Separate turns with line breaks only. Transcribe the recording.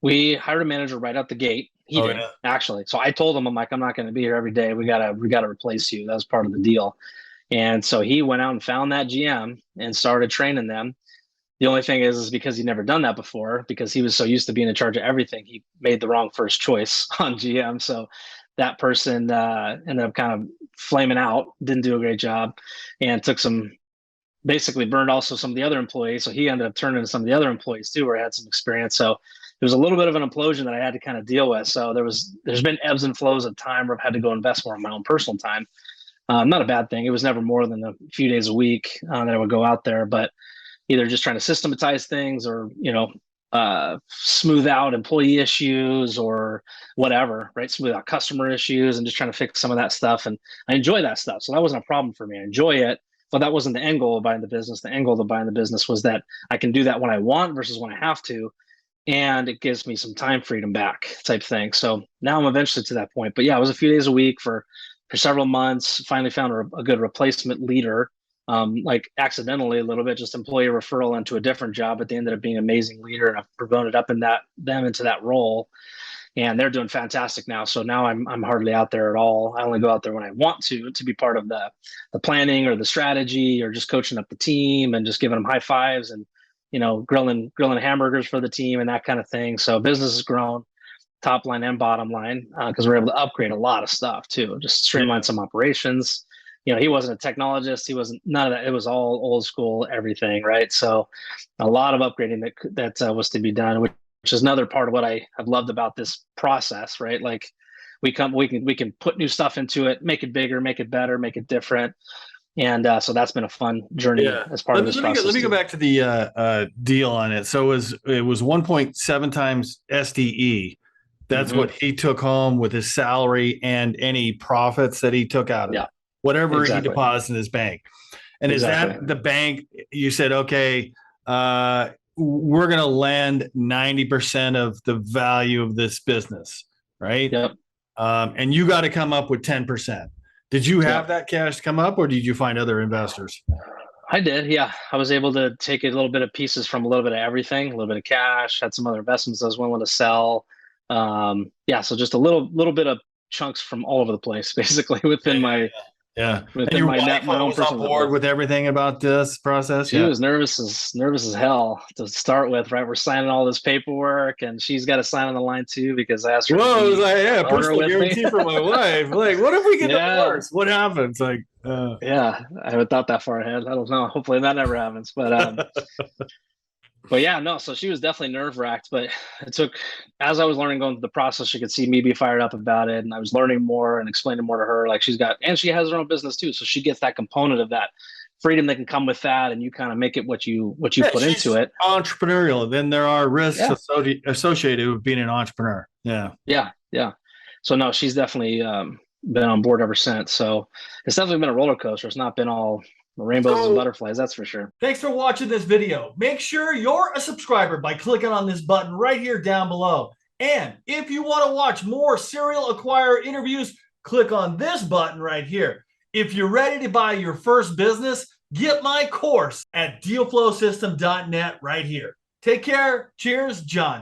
We hired a manager right out the gate. He
Oh
did
yeah.
actually. So I told him, I'm like, I'm not going to be here every day. We gotta replace you. That was part of the deal. And so he went out and found that GM and started training them. The only thing is because he'd never done that before, because he was so used to being in charge of everything, he made the wrong first choice on GM. So that person ended up kind of flaming out, didn't do a great job, and took some basically burned also some of the other employees. So he ended up turning to some of the other employees too, where I had some experience. So it was a little bit of an implosion that I had to kind of deal with. So there's been ebbs and flows of time where I've had to go invest more in my own personal time. Not a bad thing. It was never more than a few days a week that I would go out there, but either just trying to systematize things or, smooth out employee issues or whatever, right? Smooth out customer issues and just trying to fix some of that stuff. And I enjoy that stuff. So that wasn't a problem for me. I enjoy it, but that wasn't the end goal of buying the business. The end goal of buying the business was that I can do that when I want versus when I have to. And it gives me some time freedom back type thing. So now I'm eventually to that point. But yeah, it was a few days a week for several months. Finally found a good replacement leader, like accidentally a little bit, just employee referral into a different job, but they ended up being an amazing leader, and I've promoted up in them into that role, and they're doing fantastic now. So now I'm hardly out there at all. I only go out there when I want to be part of the planning or the strategy or just coaching up the team and just giving them high fives and grilling hamburgers for the team and that kind of thing. So business has grown top line and bottom line because we're able to upgrade a lot of stuff too, just streamline some operations. He wasn't a technologist. He wasn't none of that. It was all old school, everything, right? So a lot of upgrading that was to be done, which is another part of what I have loved about this process, right? Like we can put new stuff into it, make it bigger, make it better, make it different. And so that's been a fun journey
Yeah.
as part
Let
of
me
this
let me go, let
process
me go
too.
back to the deal on it. So it was 1.7 times SDE. That's
Hmm.
what he took home with his salary and any profits that he took out of
Yeah,
it, whatever he
exactly.
deposited in his bank. And is
Exactly.
that the bank? You said, okay, we're going to lend 90% of the value of this business, right?
Yep.
And you got to come up with 10%. Did you have
Yep.
that cash come up, or did you find other investors?
I did. Yeah. I was able to take a little bit of pieces from a little bit of everything, a little bit of cash, had some other investments I was willing to sell. Yeah. So just a little bit of chunks from all over the place, basically
Yeah,
within
yeah,
my,
yeah. And
within
your
my
wife
net, my own
was on
personal
board
network.
with everything about this process.
She
Yeah.
was nervous as hell to start with, right? We're signing all this paperwork and she's got to sign on the line too, because I asked her to
Whoa, it was
be
like,
an
yeah,
owner
personal
with me.
guarantee for my wife. Like, what if we get
Yeah.
divorced? What happens? Like,
Yeah. I haven't thought that far ahead. I don't know. Hopefully that never happens. But yeah, no, so she was definitely nerve wracked, but it took, as I was learning going through the process, she could see me be fired up about it. And I was learning more and explaining more to her. Like and she has her own business too. So she gets that component of that freedom that can come with that. And you kind of make it what you
yeah,
put into
she's
it.
entrepreneurial. Then there are risks
Yeah.
associated with being an entrepreneur. Yeah.
Yeah. Yeah. So no, she's definitely been on board ever since. So it's definitely been a roller coaster. It's not been all rainbows and
So
butterflies. That's for sure.
thanks for watching this video. Make sure you're a subscriber by clicking on this button right here down below. And if you want to watch more serial acquirer interviews, click on this button right here. If you're ready to buy your first business, get my course at dealflowsystem.net right here. Take care. Cheers, John.